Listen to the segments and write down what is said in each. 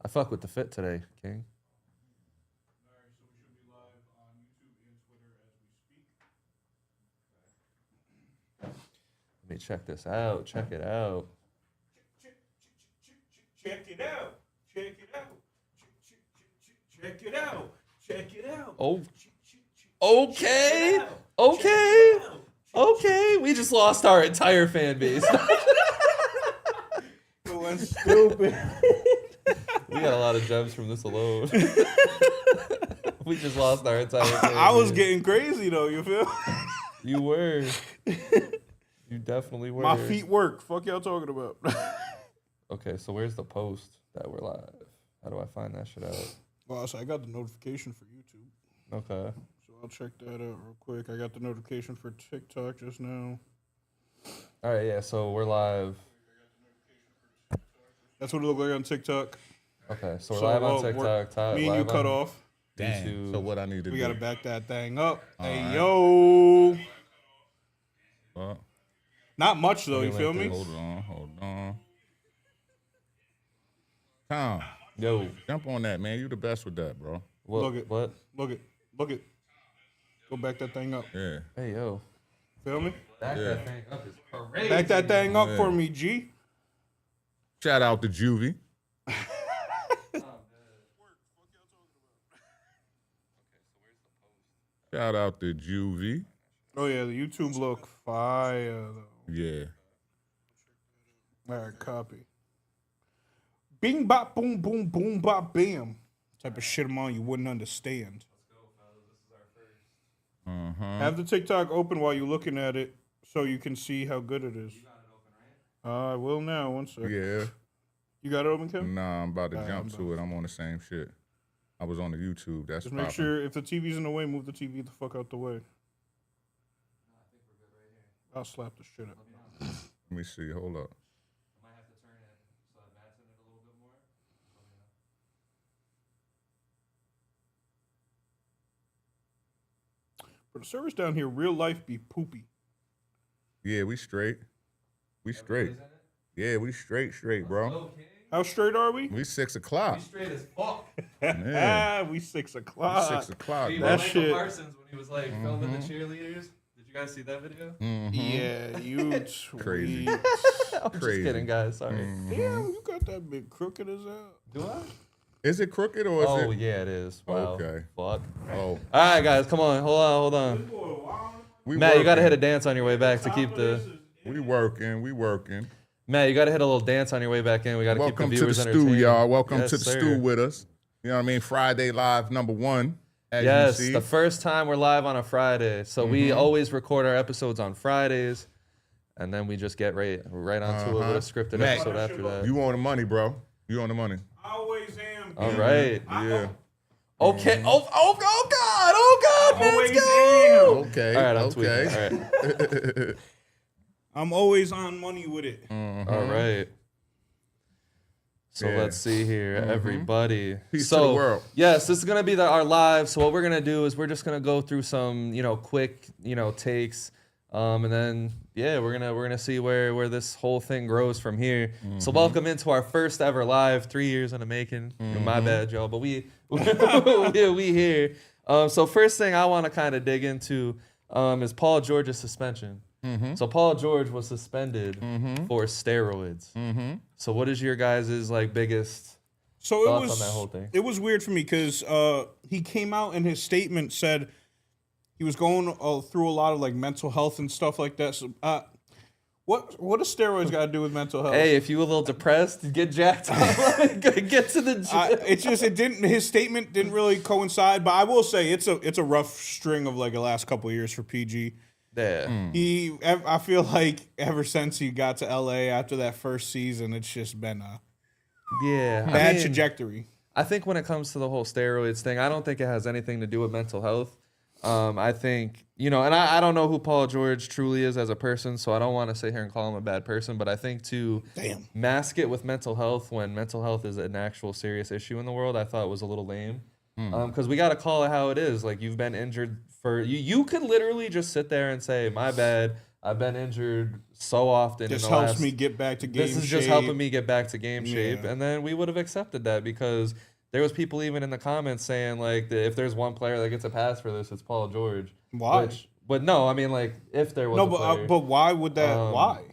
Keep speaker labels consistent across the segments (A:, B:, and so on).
A: I fuck with the fit today, King.
B: All right, so we should be live on YouTube and Twitter as we speak.
A: Let me check this out. Check it out.
B: Check it out. Check it out. Check it out. Check it out.
A: Oh, okay. Okay. Okay. We just lost our entire fan base.
B: Going stupid.
A: We got a lot of gems from this alone. We just lost our entire fan
B: I was
A: base.
B: getting crazy though, you feel?
A: You were. You definitely were.
B: My feet work. Fuck y'all talking about.
A: Okay, so where's the post that we're live? How do I find that shit out?
B: Well, so I got the notification for YouTube.
A: Okay.
B: So I'll check that out real quick. I got the notification for TikTok just now.
A: All right, yeah, so we're live.
B: That's what it looked like on TikTok.
A: Okay, so we're live on TikTok.
B: Me and you cut off.
C: Damn.
A: YouTube.
C: So what I need to
B: We
C: do?
B: got to back that thing up. Hey,
C: right.
B: yo.
C: Well,
B: Not much, though.
A: Let
B: You
A: me
B: feel
A: link
B: me?
C: hold on. Tom,
A: Yo,
C: jump on that, man. You the best with that, bro.
A: what?
B: Look it.
A: What?
B: Look it. Look it. Go back that thing up.
C: Yeah.
A: Hey, yo.
B: Feel me?
A: Back
C: Yeah.
A: that thing up is crazy.
B: Back that thing up
C: Yeah.
B: for me, G.
C: Shout out to Juvie. Shout out to Juvie.
B: Oh, yeah. The YouTube look fire, though.
C: Yeah.
B: All right, copy. Bing, bop, boom, boom, boom, bop, bam. Type of shit I'm on you wouldn't understand. Have the TikTok open while you're looking at it so you can see how good it is. I will now. One sec.
C: Yeah.
B: You got it open, Kim?
C: Nah, I'm about to
B: Nah,
C: jump
B: I'm
C: to it. I'm on the same shit. I was on the YouTube. That's
B: Just make
C: poppin'.
B: sure if the TV's in the way, move the TV the fuck out the way. I'll slap the shit out.
C: Let me see. Hold up.
B: But the servers down here, real life be poopy.
C: Yeah, we straight. We straight. Yeah, we straight, bro.
B: How straight are we?
C: We 6 o'clock.
A: Straight as fuck.
C: Yeah.
B: We 6
C: We
B: o'clock.
C: 6 o'clock,
A: That
C: bro.
B: That shit-
A: Parsons when he was like filming the cheerleaders. Did you guys see that video?
B: Yeah, you
C: Crazy.
B: tweet.
A: I'm just
C: Crazy.
A: kidding, guys. Sorry.
B: Damn, you got that big crooked as hell.
A: Do I?
C: Is it crooked or is
A: Oh
C: it?
A: yeah, it is. Wow.
C: Okay.
A: Fuck.
C: Oh,
A: All right, guys, come on. Hold on.
C: we
A: Matt, you gotta hit a
C: working.
A: dance on your way back to keep the.
C: We working.
A: Matt, you gotta hit a little dance on your way back in. We gotta
C: Welcome
A: keep
C: to
A: the
C: the
A: viewers
C: stew,
A: entertained.
C: y'all. Welcome
A: Yes,
C: to the
A: sir.
C: stew with us. You know what I mean? Friday Live #1, as
A: Yes,
C: you see.
A: the first time we're live on a Friday. So we always record our episodes on Fridays, and then we just get right onto it with a scripted
C: Matt,
A: episode after that.
C: You on the money, bro. You on the money.
B: I always am.
A: All right.
C: Yeah.
A: Okay. Oh God, man,
B: Always
A: let's go.
C: Okay.
A: All right, I'm
C: okay.
A: tweeting. All right.
B: I'm always on money with it.
A: All right. So
C: Yeah.
A: let's see here, everybody.
C: Peace
A: so,
C: to the world.
A: Yes, this is gonna be our live. So what we're gonna do is we're just gonna go through some, quick, takes, and then we're gonna see where this whole thing grows from here. So welcome into our first ever live, 3 years in the making. My bad, y'all, but we we here. So first thing I want to kind of dig into is Paul George's suspension. So Paul George was suspended for steroids. So what is your guys' biggest
B: So it
A: thoughts
B: was
A: on that whole thing?
B: It was weird for me because he came out and his statement said he was going through a lot of mental health and stuff like that. So what does steroids got to do with mental health?
A: Hey, if you a little depressed, get jacked up. Get to the gym.
B: His statement didn't really coincide, but I will say it's a rough string of the last couple of years for PG.
A: Yeah.
B: I feel like ever since he got to LA after that first season, it's just been a
A: Yeah.
B: bad trajectory.
A: I think when it comes to the whole steroids thing, I don't think it has anything to do with mental health. I think, and I don't know who Paul George truly is as a person, so I don't want to sit here and call him a bad person, but I think to mask it with mental health when mental health is an actual serious issue in the world, I thought was a little lame. Because we got to call it how it is. You've been injured for, you could literally just sit there and say, my bad, I've been injured so often.
B: This
A: in the
B: helps
A: last,
B: me get back to game
A: This is
B: shape.
A: just helping me get back to game shape,
B: Yeah.
A: and then we would have accepted that because there was people even in the comments saying like that if there's one player that gets a pass for this, it's Paul George.
B: Why?
A: But no, I mean like if there was
B: No,
A: a player,
B: but why would that? Why?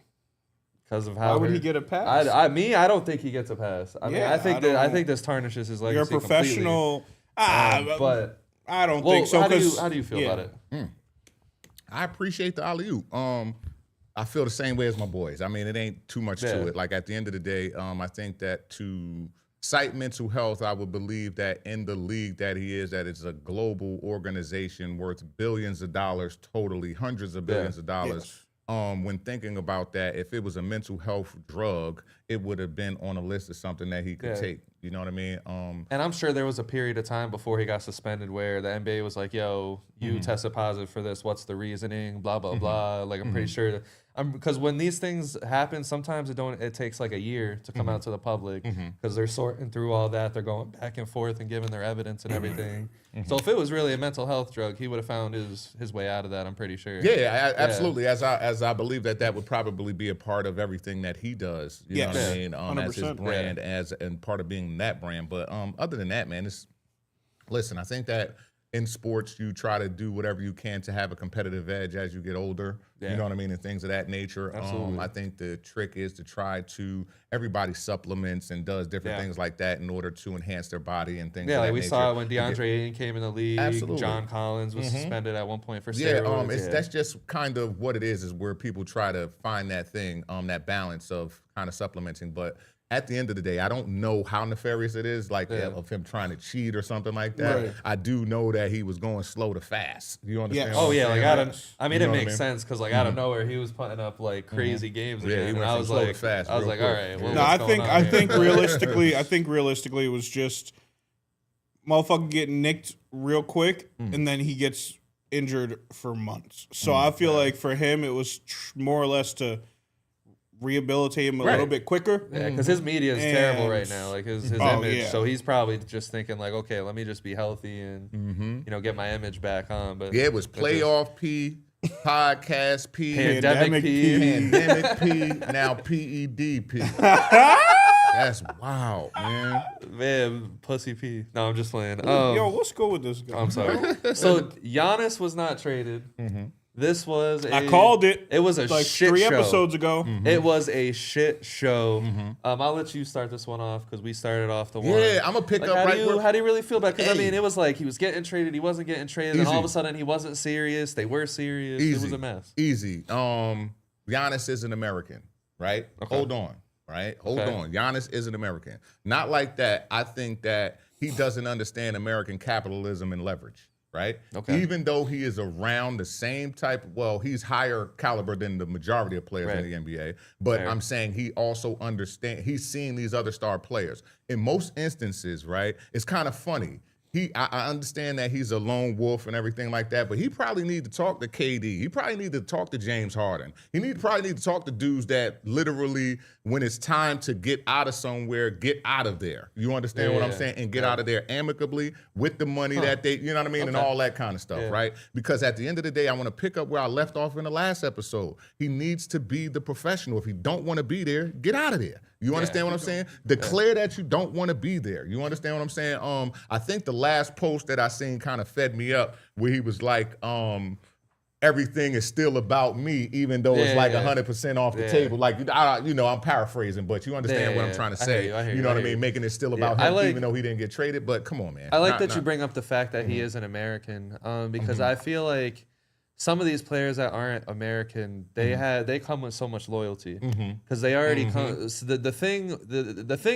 A: because of how
B: Why would he
A: hurt-
B: get a pass?
A: I don't think he gets a pass. I mean,
B: Yeah,
A: I think
B: I
A: I
B: don't-
A: think this tarnishes his legacy.
B: You're a
A: completely.
B: professional.
A: But
B: I don't
A: well,
B: think so.
A: how do
B: 'cause-
A: you feel
B: yeah.
A: about it?
C: I appreciate the alley-oop. I feel the same way as my boys. I mean, it ain't too much
A: Yeah.
C: to it. Like at the end of the day, I think that to cite mental health, I would believe that in the league that he is, that it's a global organization worth billions of dollars, totally hundreds of billions of dollars. When thinking about that, if it was a mental health drug, it would have been on a list of something that he could
A: Yeah.
C: take. You know what I mean?
A: And I'm sure there was a period of time before he got suspended where the NBA was like, "Yo, you tested positive for this. What's the reasoning?" Blah blah blah. Like I'm pretty sure, because when these things happen, sometimes it takes like a year to come out to the public because they're sorting through all that. They're going back and forth and giving their evidence and everything. So if it was really a mental health drug, he would have found his way out of that. I'm pretty sure.
C: Yeah, absolutely. As I believe that would probably be a part of everything that he does. You know what I
B: Yes.
C: mean? As his
B: 100%.
C: brand, and part of being that brand. But other than that, man, listen. I think that in sports, you try to do whatever you can to have a competitive edge as you get older.
A: Yeah.
C: You know what I mean, and things of that nature.
A: Absolutely.
C: I think the trick is to try to everybody supplements and does different
A: Yeah.
C: things like that in order to enhance their body and things.
A: Yeah,
C: of
A: like
C: that
A: we
C: nature.
A: saw it when
C: To get-
A: DeAndre Ayton came in the league.
C: Absolutely.
A: John Collins was suspended at one point for
C: Yeah,
A: steroids.
C: that's just kind of what it is where people try to find that thing, that balance of kind of supplementing. But at the end of the day, I don't know how nefarious it is, like of him trying to cheat or something like that.
B: Right.
C: I do know that he was going slow to fast. You understand?
B: Yes.
C: what
A: Oh
C: I'm
A: yeah, like
C: saying?
A: out of, I mean,
C: You
A: it
C: know what I
A: makes
C: mean?
A: sense because like out of nowhere he was putting up like crazy games
C: Yeah,
A: again,
C: he
A: and
C: went
A: I
C: from
A: was
C: slow to
A: like,
C: fast
A: all
C: real quick.
A: right, well,
C: Yeah.
B: No,
A: what's
B: I
A: going
B: think
A: on
B: I
A: here?
B: think realistically, it was just motherfucker get nicked real quick, and then he gets injured for months. So I feel like for him, it was more or less to rehabilitate him a little
C: Right.
B: bit quicker.
A: Yeah, because his media is terrible right
B: And-
A: now, like his
B: Oh,
A: image.
B: yeah.
A: So he's probably just thinking like, okay, let me just be healthy and get my image back on. But
C: Yeah, it was playoff P, podcast P,
A: Pandemic P.
C: pandemic P, now PED P. That's wild, man.
A: man, pussy P. No, I'm just playing.
B: Yo, what's good with this guy?
A: I'm sorry. So Giannis was not traded. This was
B: I called it.
A: It was a
B: like
A: shit
B: 3
A: show.
B: episodes ago.
A: It was a shit show. I'll let you start this one off because we started off the one.
C: Yeah, I'm gonna pick
A: Like,
C: up
A: how
C: right
A: do you
C: where.
A: how do you really feel about? Because I
C: Hey.
A: mean, it was like he was getting traded, he wasn't getting traded, and all of a
C: Easy.
A: sudden he wasn't serious. They were serious. It was a mess.
C: Easy. Giannis is an American, right?
A: Okay.
C: Hold on, right? Hold
A: Okay.
C: on. Giannis is an American. Not like that. I think that he doesn't understand American capitalism and leverage, right?
A: Okay.
C: Even though he is around the same type, well, he's higher caliber than the majority of players
A: Right.
C: in the NBA. But
A: Fair.
C: I'm saying he also understands. He's seeing these other star players. In most instances, right? It's kind of funny. I understand that he's a lone wolf and everything like that, but he probably need to talk to KD. He probably need to talk to James Harden. Probably need to talk to dudes that literally, when it's time to get out of somewhere, get out of there. You understand what I'm
A: Yeah.
C: saying? And get out of there amicably with the money that they, you know what I mean, and
A: Okay.
C: all that kind of stuff,
A: Yeah.
C: right? Because at the end of the day, I want to pick up where I left off in the last episode. He needs to be the professional. If he don't want to be there, get out of there. You understand what I'm saying? Declare that you don't want to be there. You understand what I'm saying? I think the last post that I seen kind of fed me up where he was like, everything is still about me, even though it's
A: Yeah,
C: like
A: yeah.
C: 100% off the
A: Yeah.
C: table. Like, I'm paraphrasing, but you understand what I'm
A: Yeah,
C: trying to
A: I hear
C: say.
A: you, I hear
C: You
A: you,
C: know
A: I
C: what I
A: hear
C: mean?
A: you.
C: Making it still
A: Yeah,
C: about
A: I
C: him,
A: like-
C: even though he didn't get traded. But come on, man.
A: I like
C: Not-
A: that you
C: not-
A: bring up the fact that he is an American, because I feel like some of these players that aren't American, they come with so much loyalty because they already come. So the thing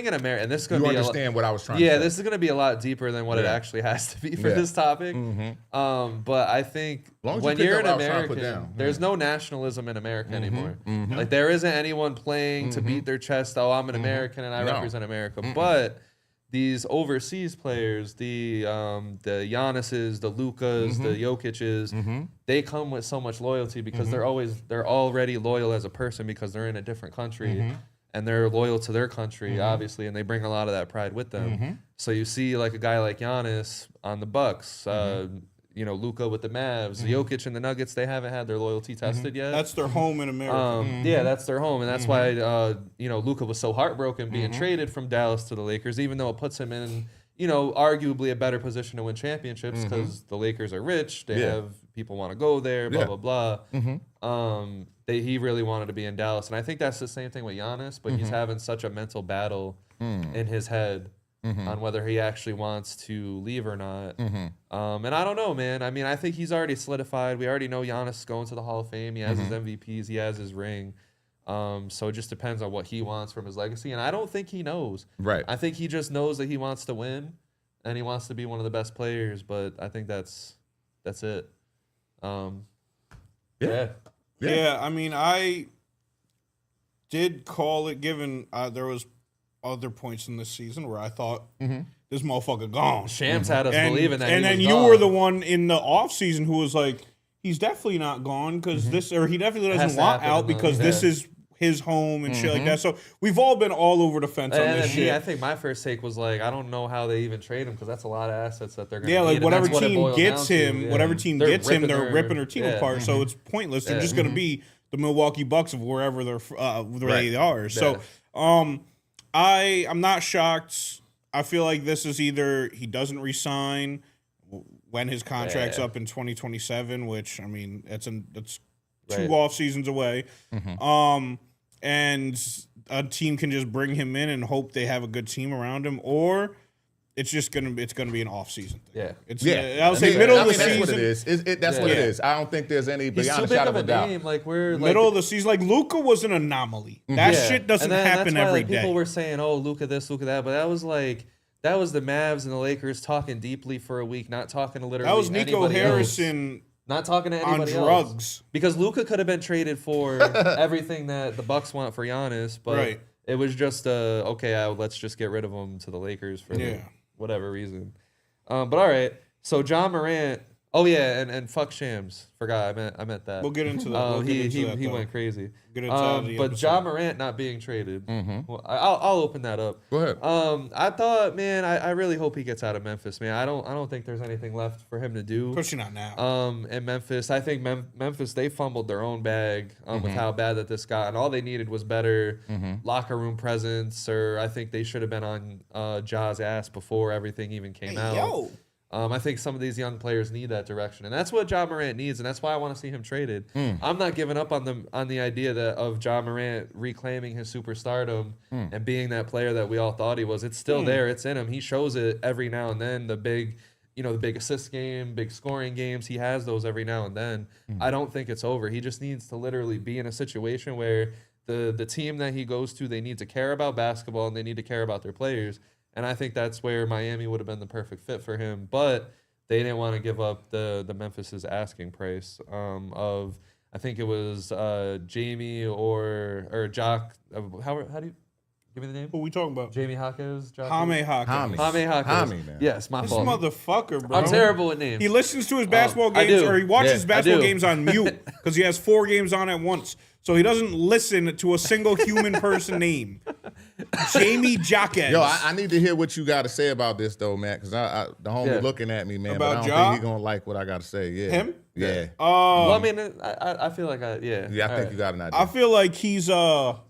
A: in America, and this is
C: You
A: gonna be
C: understand what I was trying
A: yeah,
C: to say.
A: this is gonna be a lot deeper than what it
C: Yeah.
A: actually has to be for
C: Yeah.
A: this topic. But I think
C: long as you
A: when
C: pick
A: you're
C: up
A: an
C: what I was trying to put
A: American,
C: down.
A: there's no nationalism in America anymore. Like there isn't anyone playing to beat their chest. Oh, I'm an American and I
C: No.
A: represent America. But these overseas players, the Giannis's, the Lukas, the Jokic's, they come with so much loyalty because they're already loyal as a person because they're in a different country and they're loyal to their country, obviously, and they bring a lot of that pride with them. So you see like a guy like Giannis on the Bucks, Luka with the Mavs, Jokic and the Nuggets, they haven't had their loyalty tested yet.
B: That's their home in America.
A: Yeah, that's their home, and that's why Luka was so heartbroken being traded from Dallas to the Lakers, even though it puts him in arguably a better position to win championships because the Lakers are rich, they have people want to go there, blah blah blah. He really wanted to be in Dallas, and I think that's the same thing with Giannis, but he's having such a mental battle in his head on whether he actually wants to leave or not. And I don't know, man. I mean, I think he's already solidified. We already know Giannis is going to the Hall of Fame. He has his MVPs. He has his ring. So it just depends on what he wants from his legacy. And I don't think he knows.
C: Right.
A: I think he just knows that he wants to win and he wants to be one of the best players. But I think that's it.
B: Yeah, I mean, I did call it, given there was other points in this season where I thought this motherfucker gone.
A: Shams had us believing that.
B: And then you were the one in the offseason who was like, he's definitely not gone because this, or he definitely doesn't want out because this is his home and shit like that. So we've all been all over the fence on this shit.
A: I think my first take was like, I don't know how they even trade him because that's a lot of assets that they're going to
B: need.
A: Like
B: whatever team gets him, they're ripping their team apart. So it's pointless. They're just going to be the Milwaukee Bucks of wherever they are. So I'm not shocked. I feel like this is either he doesn't resign when his contract's up in 2027, which, I mean, it's 2 off seasons away. And a team can just bring him in and hope they have a good team around him, or it's just gonna be an off season thing. I would say middle of the season.
C: That's what it is. That's what it is. I don't think there's any beyond a shadow of a doubt.
B: Middle of the season, like Luka was an anomaly. That shit doesn't happen every day.
A: People were saying, "Oh, Luka this, Luka that," but that was the Mavs and the Lakers talking deeply for a week, not talking to literally.
B: That was Nico Harrison.
A: Not talking to anybody
B: on drugs.
A: Else. Because Luka could have been traded for everything that the Bucks want for Giannis, but it was just let's just get rid of him to the Lakers for whatever reason. But all right, so John Morant. Oh yeah, and fuck Shams. Forgot I meant that.
B: We'll get into that.
A: He went crazy.
B: But
A: John Morant not being traded. Well, I'll open that up.
C: Go ahead.
A: I thought, man, I really hope he gets out of Memphis, man. I don't think there's anything left for him to do.
B: Especially not now.
A: In Memphis, I think Memphis, they fumbled their own bag with how bad that this got, and all they needed was better locker room presence, or I think they should have been on Ja's ass before everything even came out. I think some of these young players need that direction, and that's what John Morant needs, and that's why I want to see him traded. I'm not giving up on the idea of John Morant reclaiming his superstardom and being that player that we all thought he was. It's still there. It's in him. He shows it every now and then. The big assist game, big scoring games, he has those every now and then. I don't think it's over. He just needs to literally be in a situation where the team that he goes to, they need to care about basketball and they need to care about their players. And I think that's where Miami would have been the perfect fit for him. But they didn't want to give up the Memphis's asking price of, I think it was Jamie or Jock. How do you give me the name?
B: Who we talking about?
A: Jamie Jaquez?
B: Jaime Jaquez.
A: Jaquez.
C: Man.
A: Yes, my
B: this
A: fault.
B: Motherfucker, bro.
A: I'm terrible with names.
B: He listens to his basketball games, or he watches basketball games on mute because he has 4 games on at once. So he doesn't listen to a single human person name. Jamie Jaquez.
C: Yo, I need to hear what you got to say about this, though, man, because the homie looking at me, man,
B: about
C: but I don't think he's going to like what I got to say. Yeah.
B: Him?
C: Yeah.
A: Well, I mean, I feel like
C: Yeah, I think you got an idea.
B: I feel like he's not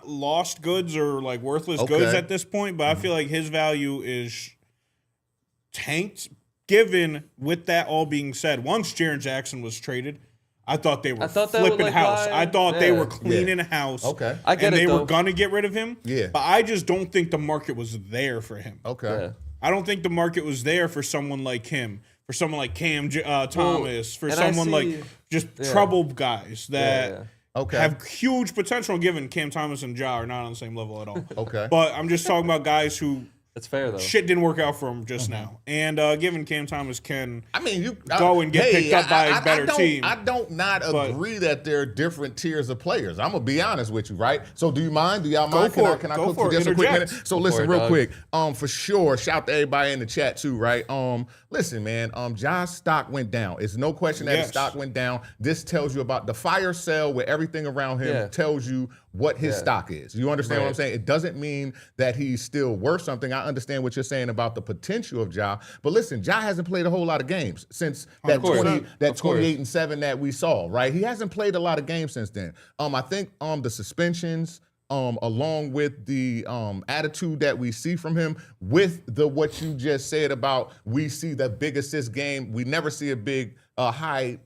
B: lost goods or like worthless goods at this point, but I feel like his value is tanked. Given with that all being said, once Jaren Jackson was traded, I thought they were flipping house. I thought they were cleaning house.
C: Okay.
A: I get
B: and
A: it,
B: they were going to get rid of him.
C: Yeah.
B: But I just don't think the market was there for him.
C: Okay.
A: Yeah.
B: I don't think the market was there for someone like him, for someone like Cam Thomas, for someone like just troubled guys that have huge potential, given Cam Thomas and Ja are not on the same level at all.
C: Okay.
B: But I'm just talking about guys who
A: It's fair though.
B: shit didn't work out for him just now. And given Cam Thomas can
C: you
B: go and get picked up by a better team.
C: I don't agree that there are different tiers of players. I'm gonna be honest with you, right? So do you mind? Do y'all mind? Can I cook for just a quick minute? So listen, real quick. For sure, shout to everybody in the chat too, right? Listen, man, Ja's stock went down. It's no question that his stock went down. This tells you about the fire sale with everything around him, tells you what his
A: Yeah.
C: stock is. You understand what I'm
A: Right.
C: saying? It doesn't mean that he's still worth something. I understand what you're saying about the potential of Ja, but listen, Ja hasn't played a whole lot of games since that
B: 100%.
C: that
A: Of course.
C: 28-7 that we saw, right? He hasn't played a lot of games since then. I think the suspensions, along with the attitude that we see from him, with the what you just said about we see the big assist game, we never see a big high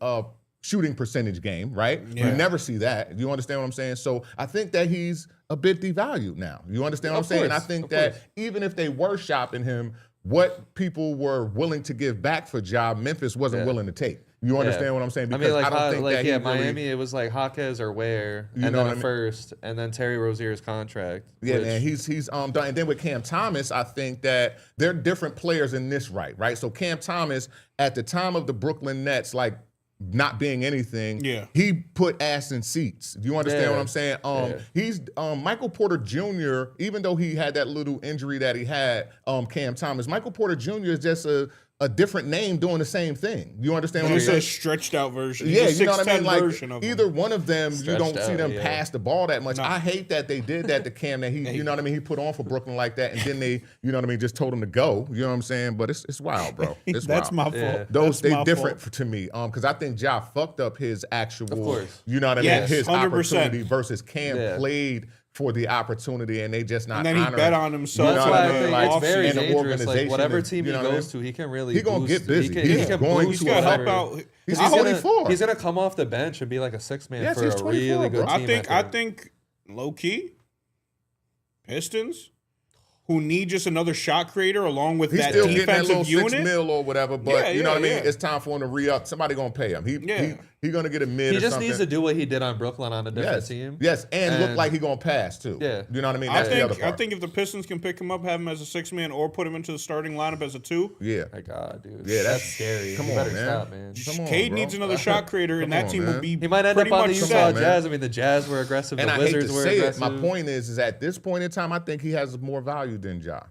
C: shooting percentage game, right?
B: Yeah.
C: We never see that. You understand what I'm saying? So I think that he's a bit devalued now. You understand what I'm
A: Of
C: saying? And I
A: course,
C: think
A: of
C: that
A: course.
C: even if they were shopping him, what people were willing to give back for Ja, Memphis wasn't
A: Yeah.
C: willing to take. You understand what I'm saying?
A: I
C: Because
A: mean, like,
C: don't think that he really,
A: Miami, it was like Jaquez or Ware,
C: You
A: and
C: know
A: then
C: what
A: a
C: I mean?
A: first, and then Terry Rozier's contract.
C: Yeah,
A: which-
C: man, he's done. And then with Cam Thomas, I think that they're different players in this right? So Cam Thomas, at the time of the Brooklyn Nets, like not being anything,
B: Yeah.
C: he put ass in seats. Do you understand
A: Yeah.
C: what I'm saying?
A: Yeah.
C: He's Michael Porter Jr., even though he had that little injury that he had, Cam Thomas, Michael Porter Jr. is just a different name doing the same thing. You understand what I'm
B: He's
C: saying?
B: a stretched out version. He's
C: Yeah,
B: a
C: you know what I mean?
B: 6'10"
C: Like
B: version of him.
C: either one of them, you
A: Stretched
C: don't see
A: out,
C: them
A: yeah.
C: pass the ball that much.
B: No.
C: I hate that they did that to Cam. That he, you know what I mean? He put on for Brooklyn like that, and then they, you know what I mean, just told him to go. You know what I'm saying? But it's wild, bro. It's
B: That's
C: wild.
B: my fault.
A: Yeah.
C: Those
B: That's
C: they
B: my
C: different
B: fault.
C: to me, because I think Ja fucked up his actual,
A: Of course.
C: you know what I
B: Yes,
C: mean, his
B: 100%.
C: opportunity versus Cam
A: Yeah.
C: played for the opportunity, and they just not.
B: And then he
C: honoring-
B: bet on himself.
A: That's
C: know
A: why
C: what
A: I
C: I mean?
A: think
C: Like,
A: it's very
C: and the
A: dangerous. Like
C: organization
A: whatever
C: is-
A: team
C: you
A: he
C: know what I
A: goes
C: mean?
A: to, he can really.
C: He gonna
A: boost,
C: get busy.
A: He can,
C: He's
A: he can
C: going
A: boost
C: to
B: He's gonna help
A: whatever.
B: out.
C: He's
B: I hope-
C: 24.
A: He's gonna come off the bench and be like a six man
C: Yes,
A: for
C: he's
A: a
C: 24,
A: really good
C: bro.
A: team.
B: I think low key, Pistons, who need just another shot creator along with
C: He's
B: that
C: still getting that little
B: defensive
C: 6
B: unit.
C: mil or whatever, but
B: Yeah,
C: you know what I mean?
B: yeah.
C: It's time for him to re-up. Somebody gonna pay him.
B: Yeah.
C: He gonna get a mid
A: he
C: or
A: just
C: something.
A: needs to do what he did on Brooklyn on a different
C: yes.
A: team.
C: Yes, and look
A: And-
C: like he gonna pass too.
A: Yeah.
C: You know what I mean?
B: I
C: That's the other
B: think I
C: part.
B: think if the Pistons can pick him up, have him as a 6-man, or put him into the starting lineup as a 2,
C: Yeah.
A: My God, dude.
C: Yeah, that's-
A: scary.
C: come
A: you
C: on,
A: better
C: man.
A: stop, man.
C: Come on,
B: Cade
C: bro.
B: needs another shot creator, and
C: Come
B: that
C: on,
B: team
C: man.
B: will be
A: He might end
B: pretty
A: up on
B: much
A: the
B: set.
A: Utah
C: man.
A: Jazz. I mean, the Jazz were aggressive.
C: And
A: The
C: I hate to
A: Wizards were
C: say
A: aggressive.
C: it. My point is at this point in time, I think he has more value than Ja.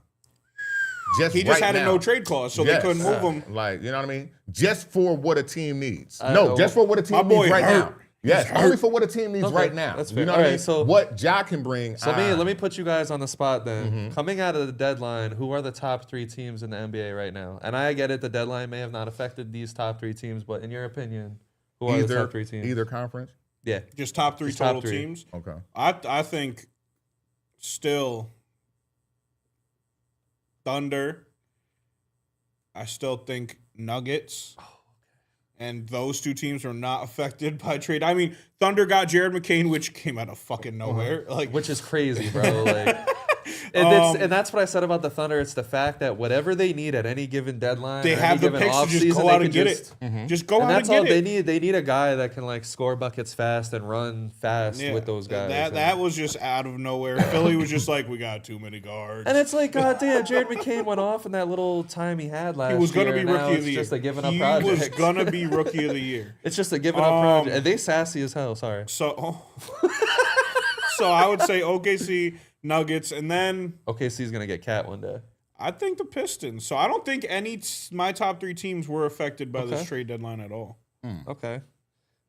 B: He just
C: right
B: had a
C: now.
B: no trade clause, so
C: Yes.
B: they couldn't move him.
C: Like, you know what I mean? Just for what a team needs.
A: I
C: No,
A: know.
C: just for what a team
B: My boy
C: needs right
B: hurt.
C: now. Yes,
B: He's
C: only
B: hurt.
C: for what a team needs
A: Okay,
C: right now.
A: that's
C: You
A: fair.
C: know
A: All
C: what I
A: right,
C: mean?
A: so-
C: what Ja can bring.
A: So let me put you guys on the spot then. Coming out of the deadline, who are the top 3 teams in the NBA right now? And I get it, the deadline may have not affected these top 3 teams, but in your opinion, who are the top 3 teams?
C: Either conference.
A: Yeah.
B: Just top 3
A: Just top
B: total
A: 3.
B: teams.
C: Okay.
B: I think still Thunder. I still think Nuggets. And those 2 teams were not affected by trade. I mean, Thunder got Jared McCain, which came out of fucking nowhere. Like,
A: Which is crazy, bro. Like, and that's what I said about the Thunder. It's the fact that whatever they need at any given deadline,
B: they
A: or
B: have
A: any
B: the
A: given
B: picks to just
A: offseason,
B: go
A: they
B: out
A: can
B: and get
A: just,
B: it. Just go
A: And
B: out
A: that's
B: and
A: all
B: get
A: they
B: it.
A: need. They need a guy that can like score buckets fast and run fast
B: Yeah,
A: with those guys.
B: That was just out of nowhere. Philly was just like, we got too many guards.
A: And it's like, goddamn, Jared McCain went off in that little time he had last year.
B: He was going to be
A: and now
B: rookie of
A: it's
B: the year.
A: just a given up
B: He
A: project.
B: was going to be rookie of the year.
A: It's just a given up project. And they sassy as hell. Sorry.
B: So, so I would say OKC, Nuggets, and then
A: OKC's gonna get Cat one day.
B: I think the Pistons. So I don't think my top 3 teams were affected by this
A: Okay.
B: trade deadline at all.
A: Okay.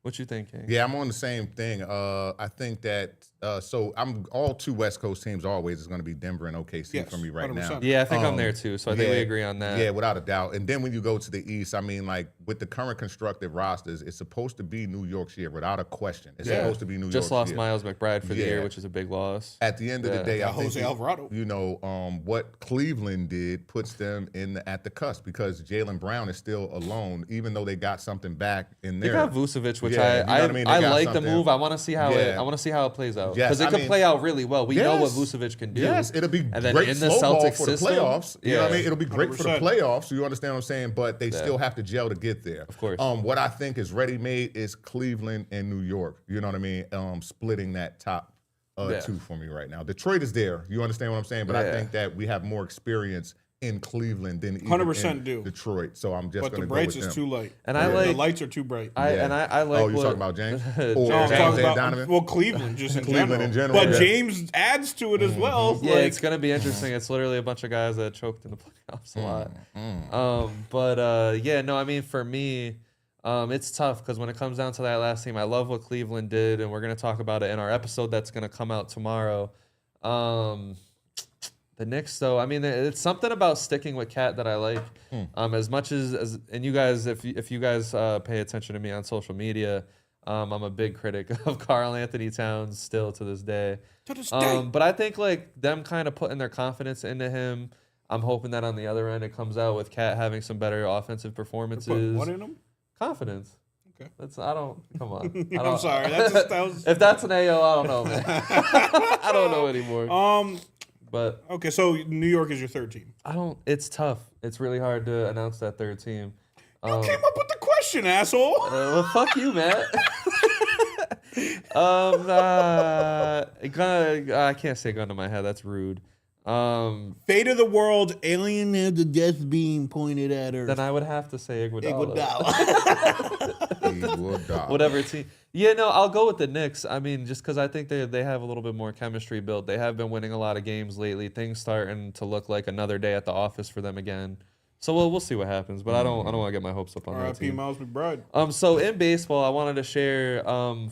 A: What you thinking?
C: Yeah, I'm on the same thing. I think that so I'm all 2 West Coast teams always is going to be Denver and OKC
B: Yes,
C: for me right
B: 100%.
C: now.
A: Yeah, I think I'm there too. So I think we agree on that.
C: Yeah, without a doubt. And then when you go to the East, I mean, like with the current constructive rosters, it's supposed to be New York's year without a question. It's supposed to be New York's
A: Just lost
C: year.
A: Miles McBride for the
C: Yeah.
A: year, which is a big loss.
C: At the end of the
A: Yeah.
C: day, I
B: Got
C: think
B: Jose Alvarado.
C: you know what Cleveland did puts them at the cusp because Jaylen Brown is still alone, even though they got something back in
A: They
C: there.
A: got Vucevic, which
C: Yeah, you know what I mean? They
A: I
C: got
A: like the
C: something.
A: move. I want to see how it
C: Yeah.
A: I want to see how it plays out
C: Yes,
A: because it
C: I
A: could
C: mean-
A: play out really well. We know what
C: Yes.
A: Vucevic can do.
C: Yes, it'll be
A: And then
C: great
A: in the
C: slow ball
A: Celtics
C: for the
A: system,
C: playoffs. You know what I
A: yeah.
C: mean? It'll be great for the
B: 100%.
C: playoffs. You understand what I'm saying? But they still have to gel to get there.
A: Of course.
C: What I think is ready made is Cleveland and New York. You know what I mean? Splitting that top
A: Yeah.
C: 2 for me right now. Detroit is there. You understand what I'm saying? But I
A: Yeah.
C: think that we have more experience in Cleveland than even
B: 100%
C: in
B: do.
C: Detroit. So I'm just
B: But
C: going
B: the
C: to go
B: brights
C: with
B: is
C: them.
B: too light.
A: And I
B: the
A: like-
B: lights are too bright.
A: I like.
C: Oh, you
A: what,
C: talking about James? Or
A: James
B: No, I'm
C: James
B: talking about
C: Donovan?
B: well, Cleveland just in
C: Cleveland in general,
B: But
C: yeah.
B: James adds to it as well.
A: Yeah,
B: Like,
A: it's gonna be interesting. It's literally a bunch of guys that choked in the playoffs a lot. Yeah, no, I mean for me, It's tough because when it comes down to that last team, I love what Cleveland did, and we're going to talk about it in our episode that's going to come out tomorrow. The Knicks, though, I mean, it's something about sticking with Cat that I like. As much as and you guys, if you guys pay attention to me on social media, I'm a big critic of Karl Anthony Towns still to this day. But I think like them kind of putting their confidence into him. I'm hoping that on the other end it comes out with Cat having some better offensive performances.
B: What in him?
A: Confidence.
B: Okay.
A: Come on.
B: I'm sorry. That was...
A: If that's an AO, I don't know, man. I don't know anymore. But
B: okay, so New York is your third team.
A: It's tough. It's really hard to announce that third team.
B: You came up with the question, asshole.
A: Well, fuck you, Matt. I can't say gun to my head. That's rude.
B: Fate of the world, alien had the death beam pointed at her.
A: Then I would have to say Iguodala.
C: Iguodala.
A: Whatever team. Yeah, no, I'll go with the Knicks. I mean, just because I think they have a little bit more chemistry built. They have been winning a lot of games lately. Things starting to look like another day at the office for them again. So we'll see what happens. But I don't want to get my hopes up on that
B: R.I.P.
A: team.
B: Miles McBride.
A: So in baseball, I wanted to share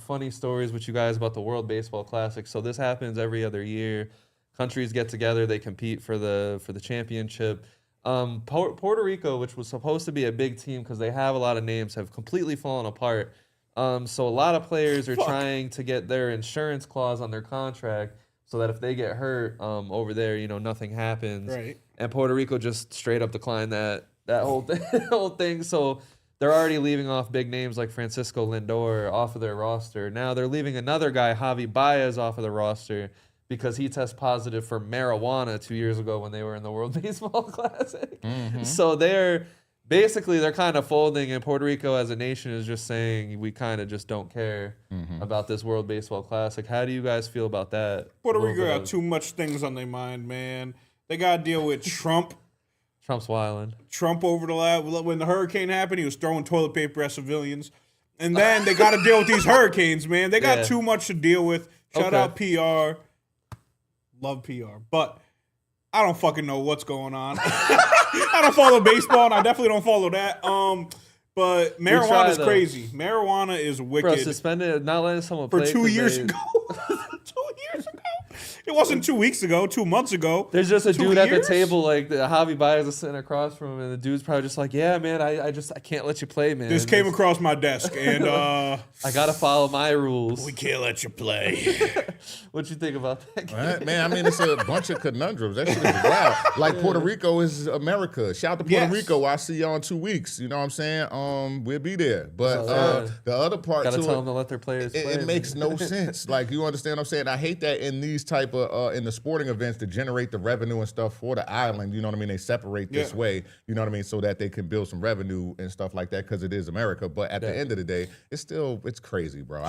A: funny stories with you guys about the World Baseball Classic. So this happens every other year. Countries get together, they compete for the championship. Puerto Rico, which was supposed to be a big team because they have a lot of names, have completely fallen apart. So a lot of players are trying to get their insurance clause on their contract so that if they get hurt over there, nothing happens.
B: Right.
A: And Puerto Rico just straight up declined that whole thing. So they're already leaving off big names like Francisco Lindor off of their roster. Now they're leaving another guy, Javi Baez, off of the roster because he tested positive for marijuana 2 years ago when they were in the World Baseball Classic. Mm-hmm. So they're kind of folding, and Puerto Rico as a nation is just saying we kind of just don't care about this World Baseball Classic. How do you guys feel about that?
B: Puerto Rico got too much things on their mind, man. They got to deal with Trump.
A: Trump's wildin'.
B: Trump over the last, when the hurricane happened, he was throwing toilet paper at civilians. And then they got to deal with these hurricanes, man. They got too much to deal with. Shout out PR. Love PR. But I don't fucking know what's going on. I don't follow baseball, and I definitely don't follow that. But marijuana is crazy. Marijuana is wicked.
A: Bro, suspended, not letting someone play.
B: For 2 years ago. 2 years ago. It wasn't 2 weeks ago, 2 months ago.
A: There's just a dude at the table, like Javi Baez is sitting across from him, and the dude's probably just like, yeah, man, I can't let you play, man.
B: This came across my desk, and
A: I gotta follow my rules.
B: We can't let you play.
A: What you think about that game?
C: Right, man, I mean, it's a bunch of conundrums. That shit is wild. Like Puerto Rico is America. Shout out to Puerto Rico. I'll see y'all in 2 weeks. You know what I'm saying? We'll be there. But the other part
A: gotta
C: to
A: tell
C: it,
A: them to let their players play.
C: It makes no sense. Like, you understand what I'm saying? I hate that in these type of in the sporting events to generate the revenue and stuff for the island. You know what I mean? They separate this way. You know what I mean? So that they can build some revenue and stuff like that because it is America. But at the end of the day, it's crazy, bro.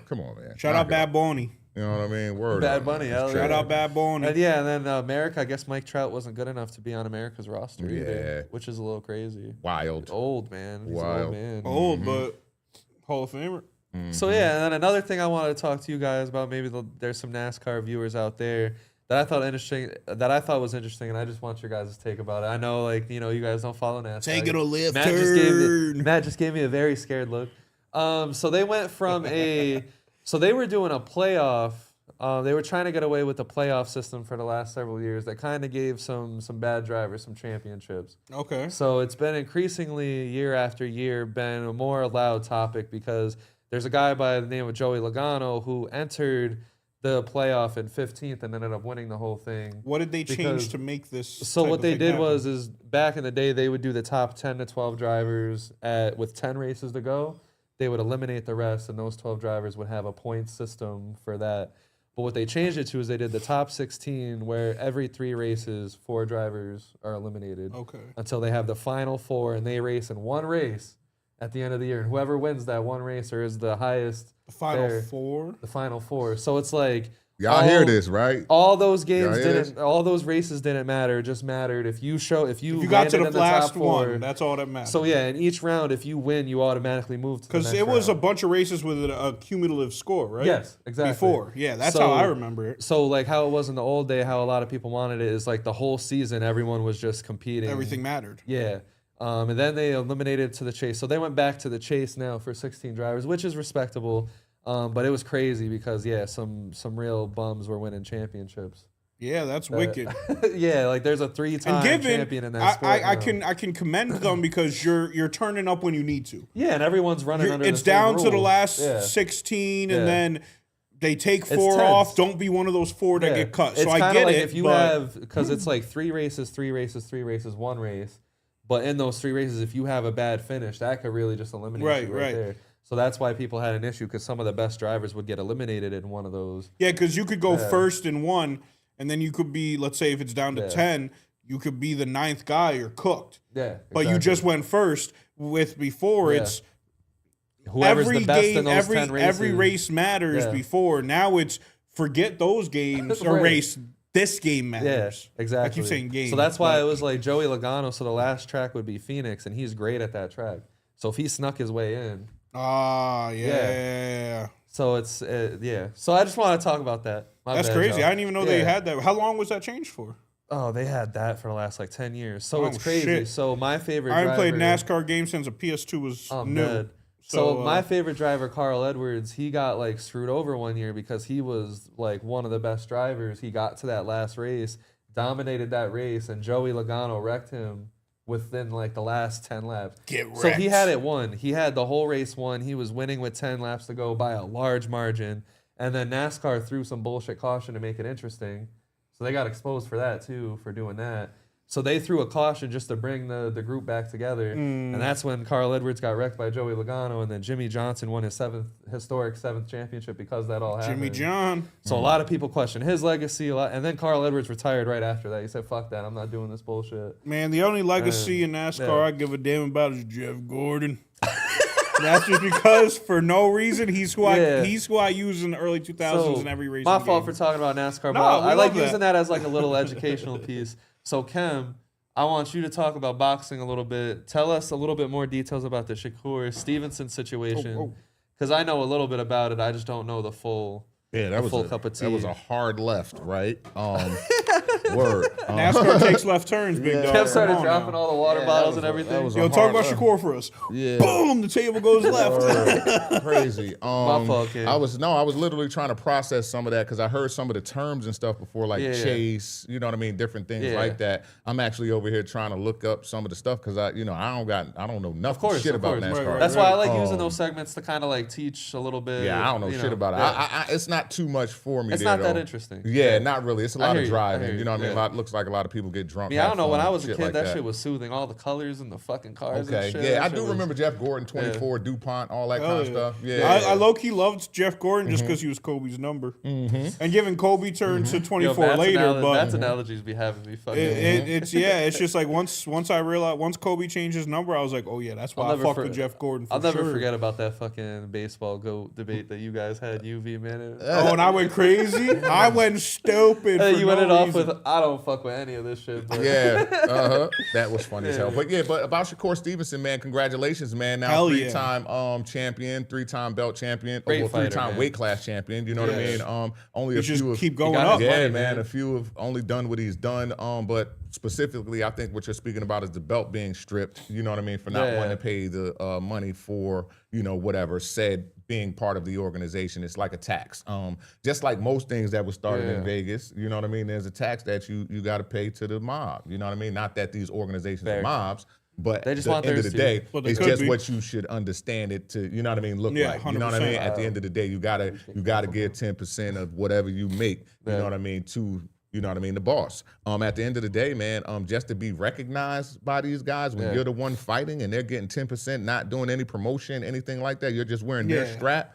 C: Come on, man.
B: Shout out Bad Bunny.
C: You know what I mean? Word.
A: Bad Bunny.
B: Shout out Bad Bunny.
A: And then America, I guess Mike Trout wasn't good enough to be on America's roster either, which is a little crazy.
C: Wild.
A: Old, man. He's
C: Wild.
A: An old man.
B: Old, but Hall of Famer.
A: So, and then another thing I wanted to talk to you guys about, maybe there's some NASCAR viewers out there that I thought was interesting, and I just want your guys' take about it. I know, you guys don't follow NASCAR.
B: Take it or live
A: turn. Matt just gave me a very scared look. So they went from so they were doing a playoff. They were trying to get away with the playoff system for the last several years that kind of gave some bad drivers some championships.
B: Okay.
A: So it's been increasingly, year after year, been a more allowed topic because there's a guy by the name of Joey Logano who entered the playoff in 15th and ended up winning the whole thing.
B: What did they change to make this?
A: So what they did is back in the day, they would do the top 10 to 12 drivers with 10 races to go. They would eliminate the rest, and those 12 drivers would have a point system for that. But what they changed it to is they did the top 16, where every 3 races, 4 drivers are eliminated.
B: Okay.
A: Until they have the final 4, and they race in one race at the end of the year. And whoever wins that one race or is the highest.
B: The final 4?
A: The final 4. So it's like.
C: Y'all hear this, right?
A: All those games all those races didn't matter. It just mattered if you
B: got to the last
A: top 4,
B: one. That's all that matters.
A: So in each round, if you win, you automatically move to the next round.
B: Because it was a bunch of races with a cumulative score, right?
A: Yes, exactly.
B: Before, that's how I remember it.
A: So how it was in the old day, how a lot of people wanted it is the whole season, everyone was just competing.
B: Everything mattered.
A: Yeah. And then they eliminated to the chase. So they went back to the chase now for 16 drivers, which is respectable. But it was crazy because, some real bums were winning championships.
B: Yeah, that's wicked.
A: Yeah, like there's a 3-time champion in that sport.
B: I can commend them because you're turning up when you need to.
A: Yeah, and everyone's running under
B: It's
A: the same
B: down to the
A: rules.
B: last
A: Yeah.
B: 16,
A: Yeah.
B: and then they take
A: It's
B: 4
A: tense.
B: off. Don't be one of those 4 that
A: Yeah.
B: get cut.
A: It's
B: So I
A: kinda
B: get
A: like
B: it.
A: if you
B: but
A: have, because it's like 3 races, 3 races, 3 races, 1 race. But in those 3 races, if you have a bad finish, that could really just eliminate you right there. So that's why people had an issue, because some of the best drivers would get eliminated in one of those.
B: Yeah, because you could go first in 1, and then you could be, let's say if it's down to 10, you could be the 9th guy. You're cooked.
A: Yeah,
B: But you just went first. With before, it's
A: whoever's
B: every
A: the best
B: game,
A: in those 10 races.
B: every race matters.
A: Yeah.
B: Before, now it's forget those games or
A: Right.
B: race. This game
A: Yeah,
B: matters.
A: exactly.
B: I keep saying game.
A: So that's why it was like Joey Logano. So the last track would be Phoenix, and he's great at that track. So if he snuck his way in,
B: yeah.
A: so it's So I just want to talk about that. My
B: That's
A: bad,
B: crazy.
A: y'all.
B: I didn't even know they
A: Yeah.
B: had that. How long was that changed for?
A: Oh, they had that for the last like 10 years. So
B: Oh,
A: it's crazy.
B: shit.
A: So my favorite
B: I haven't played
A: driver-
B: NASCAR games since a PS2 was
A: I'm
B: new.
A: dead.
B: So,
A: So my favorite driver, Carl Edwards, he got like screwed over one year because he was like one of the best drivers. He got to that last race, dominated that race, and Joey Logano wrecked him within like the last 10 laps.
B: Get
A: So he
B: wrecked.
A: had it won. He had the whole race won. He was winning with 10 laps to go by a large margin. And then NASCAR threw some bullshit caution to make it interesting. So they got exposed for that too, for doing that. So they threw a caution just to bring the group back together. And that's when Carl Edwards got wrecked by Joey Logano, and then Jimmy Johnson won his historic seventh championship because that all happened.
B: Jimmy John.
A: So a lot of people question his legacy a lot. And then Carl Edwards retired right after that. He said, fuck that, I'm not doing this bullshit.
B: Man, the only legacy in NASCAR
A: yeah.
B: I give a damn about is Jeff Gordon. That's just because for no reason he's who I use in the early 2000s in every race.
A: My fault for talking about NASCAR,
B: No,
A: but
B: we
A: I like
B: love that.
A: using that as like a little educational piece. So Kem, I want you to talk about boxing a little bit. Tell us a little bit more details about the Shakur Stevenson situation, because I know a little bit about it. I just don't know the full.
C: Yeah, that was
A: full
C: a
A: cup of tea.
C: That was a hard left, right? Word.
B: NASCAR takes left turns, big dog.
A: Kev started
B: Come on
A: dropping
B: now.
A: all the water
C: Yeah,
A: bottles
C: that
A: and
C: was a-
A: everything.
C: that was a
B: Yo, talk about
C: hard
B: Shakur for us.
C: Yeah.
B: Boom, the table goes left.
C: Word. Crazy.
A: My fault, kid.
C: I was literally trying to process some of that because I heard some of the terms and stuff before, like
A: Yeah.
C: chase, you know what I mean, different things
A: Yeah.
C: like that. I'm actually over here trying to look up some of the stuff because I don't know nothing
A: Of course,
C: shit
A: of
C: about
A: course.
C: NASCAR.
A: That's why I like using those segments to kind of like teach a little bit.
C: Yeah, I don't know
A: you
C: shit about it.
A: yeah.
C: It's not too much for me.
A: It's
C: there,
A: not that
C: though.
A: interesting.
C: Yeah, not really. It's a lot
A: hear
C: of
A: you. I
C: driving.
A: hear
C: You know what I mean?
A: you.
C: Looks like a lot of people get drunk.
A: I mean, I
C: have
A: don't know. When
C: fun,
A: I was a
C: shit
A: kid,
C: like
A: that shit was soothing. All the colors and the fucking cars
C: Okay,
A: and shit.
C: yeah,
A: That
C: I
A: shit
C: do
A: was-
C: remember Jeff Gordon, 24, DuPont, all that kind of stuff. Yeah,
B: I low-key loved Jeff Gordon just because he was Kobe's number. And given Kobe turned to 24
A: Yo,
B: later, but
A: that's analogies be having me fucking.
B: it's just like once I realized, once Kobe changed his number, I was like, oh yeah, that's why
A: I'll
B: I
A: never
B: fuck
A: for-
B: with Jeff Gordon for
A: I'll never
B: sure.
A: forget about that fucking baseball GOAT debate that you guys had, UV, man.
B: Oh, and I went crazy. I went stupid.
A: Hey,
B: for
A: you
B: no
A: ended off
B: reason.
A: with, I don't fuck with any of this shit. But
C: yeah, that was funny as hell. But about Shakur Stevenson, man, congratulations, man. Now
B: Hell yeah.
C: 3-time champion, 3-time belt champion,
A: Great fighter,
C: 3-time
A: man.
C: weight class champion. You know what I
B: Yes.
C: mean? Only
B: You
C: a
B: just
C: few.
B: keep going
A: got
B: up.
A: his
C: Yeah,
A: money,
C: man.
A: man.
C: A few have only done what he's done. But specifically, I think what you're speaking about is the belt being stripped. You know what I mean? For not
A: Yeah.
C: wanting to pay the money for whatever said being part of the organization. It's like a tax. Just like most things that was started
A: Yeah.
C: in Vegas. You know what I mean? There's a tax that you got to pay to the mob. You know what I mean? Not that these organizations
A: Fair.
C: are mobs. But
A: They just
C: at
A: want
C: the end of
A: theirs
C: the
A: too.
C: day,
B: Well, they
C: it's
B: could
C: just
B: be.
C: what you should understand it to, you know what I mean, look
B: Yeah,
C: like. You know what I
B: 100%.
C: mean? At the end of the day, you gotta give 10% of whatever you make, you know what I mean, to the boss. At the end of the day, man, just to be recognized by these guys when
A: Yeah.
C: you're the one fighting and they're getting 10%, not doing any promotion, anything like that, you're just wearing their
B: Yeah.
C: strap.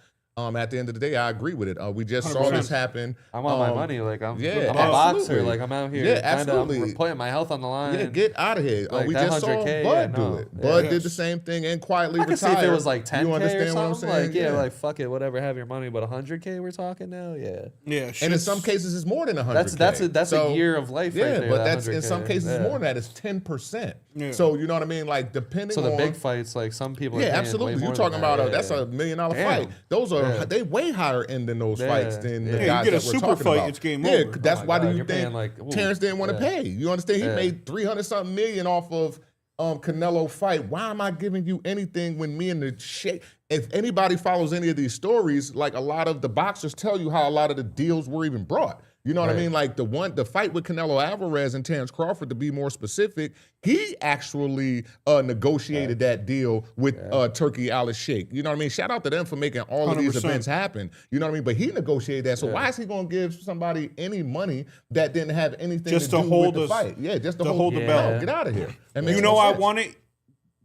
C: At the end of the day, I agree with it. We just saw
B: 100%.
C: this happen.
A: I want my money. Like, I'm
C: yeah,
A: a boxer.
C: absolutely.
A: Like, I'm out here.
C: Yeah,
A: kinda,
C: absolutely.
A: I'm putting my health on the line.
C: Yeah, get out of here.
A: Like,
C: We
A: that
C: just saw
A: 100K,
C: Bud
A: yeah,
C: do
A: no.
C: it. Bud
B: Yeah.
C: did the same thing and quietly
A: I can see
C: retired.
A: if it was like 10K
C: You understand
A: or
C: what I'm
A: something.
C: saying?
A: Like, yeah, like, fuck it, whatever, have your money. But 100K we're talking now? Yeah.
B: Yeah,
C: And in
B: shit's-
C: some cases, it's more than 100.
A: That's a year of life
C: Yeah,
A: right there.
C: but
A: that
C: that's in
A: 100K.
C: some cases
A: Yeah.
C: more than that. It's 10%.
B: Yeah.
C: So you know what I mean? Like depending
A: So the
C: on
A: big fights, like some people are
C: yeah,
A: paying
C: absolutely.
A: way
C: You're
A: more
C: talking
A: than
C: about
A: that.
C: that's a $1 million
A: Damn.
C: fight. Those are
A: Yeah.
C: they way higher end than those
A: Yeah.
C: fights than the
A: Yeah,
B: you
C: guys
B: get a
C: that we're
B: super
C: talking
B: fight,
C: about.
B: it's game
C: yeah,
B: over.
C: that's
A: Oh my
C: why
A: God,
C: do you
A: you're
C: think
A: paying, like, ooh,
C: Terrence didn't want to
A: yeah.
C: pay? You understand? He
A: Yeah.
C: made $300-something million off of Canelo fight. Why am I giving you anything when me and the Sheik? If anybody follows any of these stories, like a lot of the boxers tell you how a lot of the deals were even brought. You know what I mean? Like the fight with Canelo Alvarez and Terrence Crawford, to be more specific, he actually negotiated that deal with Turkey Al Sheikh. You know what I mean? Shout out to them for making all of these
B: 100%.
C: events happen. You know what I mean? But he negotiated that. So why is he going to give somebody any money that didn't have anything
B: Just
C: to
B: to
C: do
B: hold
C: with the
B: us-
C: fight? Yeah, just to
B: to
C: hold
B: hold
C: the
B: the
C: belt.
B: belt.
C: Get out of here. That makes
B: You
C: no
B: know I
C: sense.
B: want it.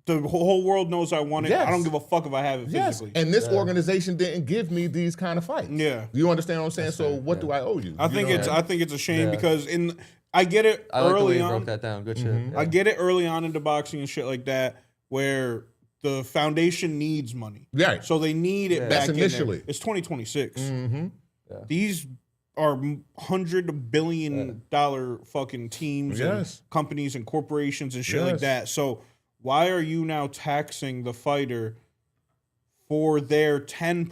B: The whole world knows I want it.
C: Yes.
B: I don't give a fuck if I have it
C: Yes,
B: physically.
C: and this organization didn't give me these kind of fights.
B: Yeah.
C: You understand what I'm saying? So what do I owe you?
B: I
C: You
B: think
C: know?
B: it's a shame
A: Yeah.
B: because I get it
A: I like the way
B: early
A: you
B: on.
A: broke that down. Good shit. Yeah.
B: I get it early on into boxing and shit like that, where the foundation needs money.
C: Yeah.
B: So they need it
C: That's
B: back
C: initially.
B: in there. It's 2026.
C: Mm-hmm.
B: These are $100 billion fucking teams and
C: Yes.
B: companies and corporations and shit like
C: Yes.
B: that. So why are you now taxing the fighter for their 10%?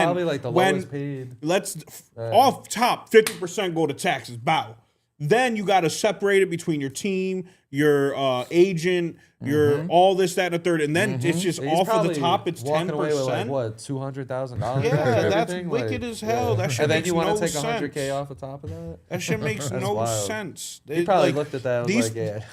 A: Probably like the
B: when
A: lowest paid.
B: let's off top 50% go to taxes. Bow. Then you got to separate it between your team, your agent, your all this, that, and the third, and then it's just
A: He's
B: off of the
A: probably
B: top. It's
A: walking
B: 10%.
A: away with like what, $200,000?
B: Yeah, that's wicked as hell. That shit
A: And then
B: makes
A: you want
B: no
A: to take
B: sense.
A: $100K off the top of that?
B: That shit makes
A: That's
B: no
A: wild.
B: sense.
A: He probably looked at that and was like,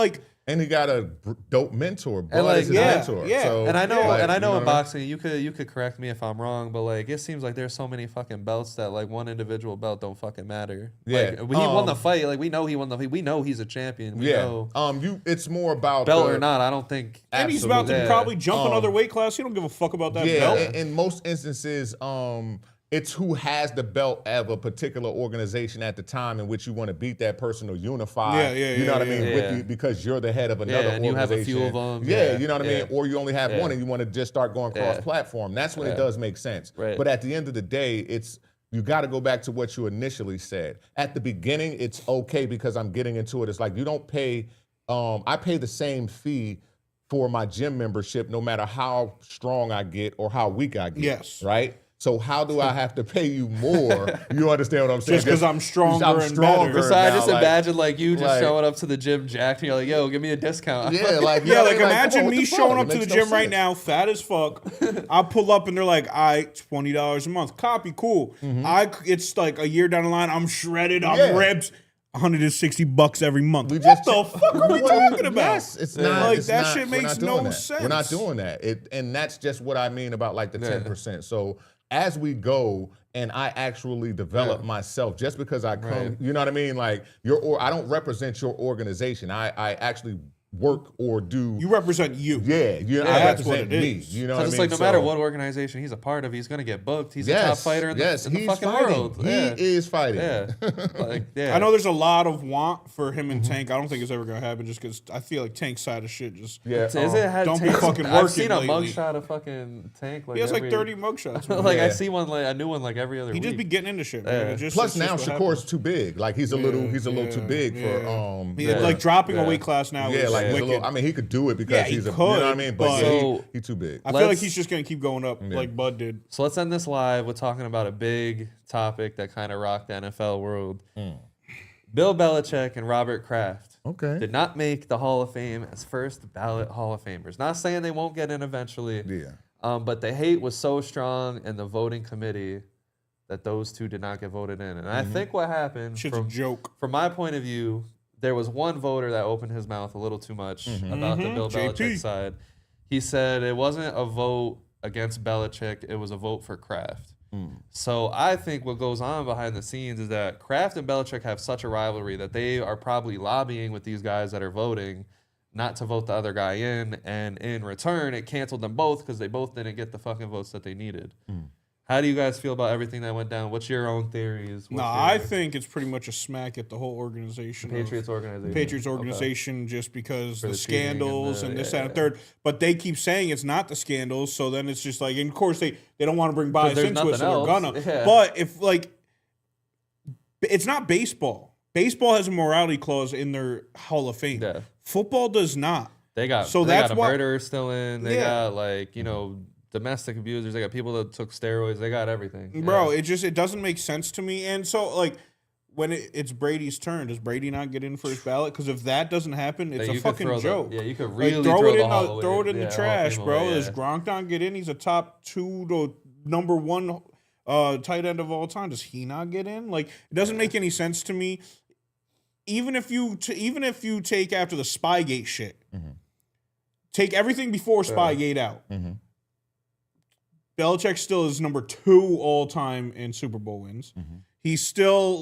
A: yeah.
C: And he got a dope mentor. Bud
A: like,
C: is his
B: yeah,
C: mentor.
B: yeah.
C: So,
A: And I know,
C: like,
A: and I
C: you
A: know in
C: what I mean?
A: boxing, you could correct me if I'm wrong, but like it seems like there's so many fucking belts that like one individual belt don't fucking matter.
C: Yeah.
A: Like, he won the fight. Like we know he won the fight. We know he's a champion. We
C: Yeah.
A: know
C: It's more about
A: belt
C: the-
A: or not. I don't think.
B: And he's about to
A: Yeah.
B: probably jump another weight class. He don't give a fuck about that
C: Yeah,
B: belt.
C: in most instances, it's who has the belt of a particular organization at the time in which you want to beat that person or unify. You know what I mean?
A: yeah.
C: With you, because you're the head of another
A: and you have a
C: organization.
A: few of them.
C: Yeah,
A: Yeah,
C: you know what I
A: yeah.
C: mean? Or you only have one and you want to just start going cross-platform. That's when it does make sense.
A: Right.
C: But at the end of the day, you got to go back to what you initially said. At the beginning, it's okay because I'm getting into it. It's like you don't pay, I pay the same fee for my gym membership no matter how strong I get or how weak I get.
B: Yes.
C: Right? So how do I have to pay you more? You understand what I'm saying?
B: Just 'cause I'm stronger and better.
A: So I
C: now,
A: just
C: like-
A: imagine like you just
C: like-
A: showing up to the gym jacked and you're like, yo, give me a discount.
C: Yeah, like
B: Yeah, like
C: come
B: imagine
C: on, what
B: me
C: the fuck?
B: showing
C: It
B: up to the
C: makes no
B: gym right
C: sense.
B: now, fat as fuck. I pull up and they're like, $20 a month. Copy, cool. It's like a year down the line, I'm shredded, I'm
C: Yeah.
B: ripped. $160 every month.
C: We
B: What
C: just
B: the fuck are we talking about?
C: Yes, it's not.
B: Like,
C: it's
B: that
C: not-
B: shit
C: we're
B: makes
C: not doing
B: no
C: that.
B: sense.
C: We're not doing that. And that's just what I mean about like the 10%. So as we go and I actually develop myself, just because I come,
A: Right.
C: you know what I mean? Like I don't represent your organization. I actually work or do.
B: You represent you.
C: I
B: that's what
C: represent
B: it
C: me.
B: is.
C: You know
A: So
C: what I
A: it's
C: mean?
A: like no matter what organization he's a part of, he's gonna get booked. He's a top fighter in the
C: he's
A: fucking
C: fighting.
A: world.
C: He is fighting.
A: Yeah. Like, yeah.
B: I know there's a lot of want for him and Tank. I don't think it's ever gonna happen just because I feel like Tank's side of shit just.
C: Yeah.
A: Is it had
B: Don't be
A: Tank-
B: fucking
A: I've
B: working
A: seen a
B: lately.
A: mugshot of fucking Tank. Like
B: He has like
A: every-
B: 30 mugshots. man.
A: like I
C: Yeah.
A: see one, like a new one, like every other
B: He
A: week.
B: just be getting into shit. Man.
A: Yeah.
B: It just,
C: Plus
B: it's
C: now
B: just what
C: Shakur's
B: happens.
C: too big. Like he's a little too big for
B: He- like dropping a weight class now.
C: Yeah,
B: is
C: like he's a
B: wicked.
C: little, I mean he could do it because
B: Yeah, he
C: he's a you know what I
B: could,
C: mean?
B: but-
C: yeah,
A: So-
C: he's too big.
B: I feel like
A: Let's-
B: he's just gonna keep going up like Bud did.
A: So let's end this live with talking about a big topic that kind of rocked the NFL world. Bill Belichick and Robert Kraft
C: Okay.
A: did not make the Hall of Fame as first ballot Hall of Famers. Not saying they won't get in eventually.
C: Yeah.
A: But the hate was so strong in the voting committee that those two did not get voted in. And I think what happened
B: Shit's a joke.
A: from my point of view, there was one voter that opened his mouth a little too much about the Bill
B: JP.
A: Belichick side. He said it wasn't a vote against Belichick, it was a vote for Kraft. So I think what goes on behind the scenes is that Kraft and Belichick have such a rivalry that they are probably lobbying with these guys that are voting not to vote the other guy in, and in return it canceled them both because they both didn't get the fucking votes that they needed. How do you guys feel about everything that went down? What's your own theories?
B: No, I think it's pretty much a smack at the whole organization.
A: Patriots organization.
B: Patriots organization just because
A: For
B: the
A: the cheating and
B: scandals
A: the-
B: and this,
A: yeah,
B: that, and third. But they keep saying it's not the scandals, so then it's just like, and of course they don't want to bring bias
A: there's
B: into it, so
A: nothing
B: they're
A: else.
B: gonna.
A: Yeah.
B: But if like, it's not baseball. Baseball has a morality clause in their Hall of Fame.
A: Yeah.
B: Football does not.
A: They got
B: So
A: they
B: that's
A: got a
B: what-
A: murderer still in. They
B: Yeah.
A: got like, domestic abusers. They got people that took steroids. They got everything.
B: Bro,
A: Yeah.
B: it doesn't make sense to me. And so like when it's Brady's turn, does Brady not get in for his ballot? Because if that doesn't happen, it's
A: Like,
B: a
A: you could
B: fucking
A: throw
B: joke.
A: Yeah, you could
B: Like,
A: really
B: throw it
A: the
B: in
A: Hall away.
B: throw it in
A: Yeah,
B: the
A: Hall
B: trash,
A: of Fame
B: bro.
A: away,
B: Does
A: yeah.
B: Gronk not get in? He's a top 2 to number 1 tight end of all time. Does he not get in? Like, it doesn't make any sense to me. Even if you take after the Spygate shit, take everything before Spygate out. Belichick still is number 2 all time in Super Bowl wins. He's still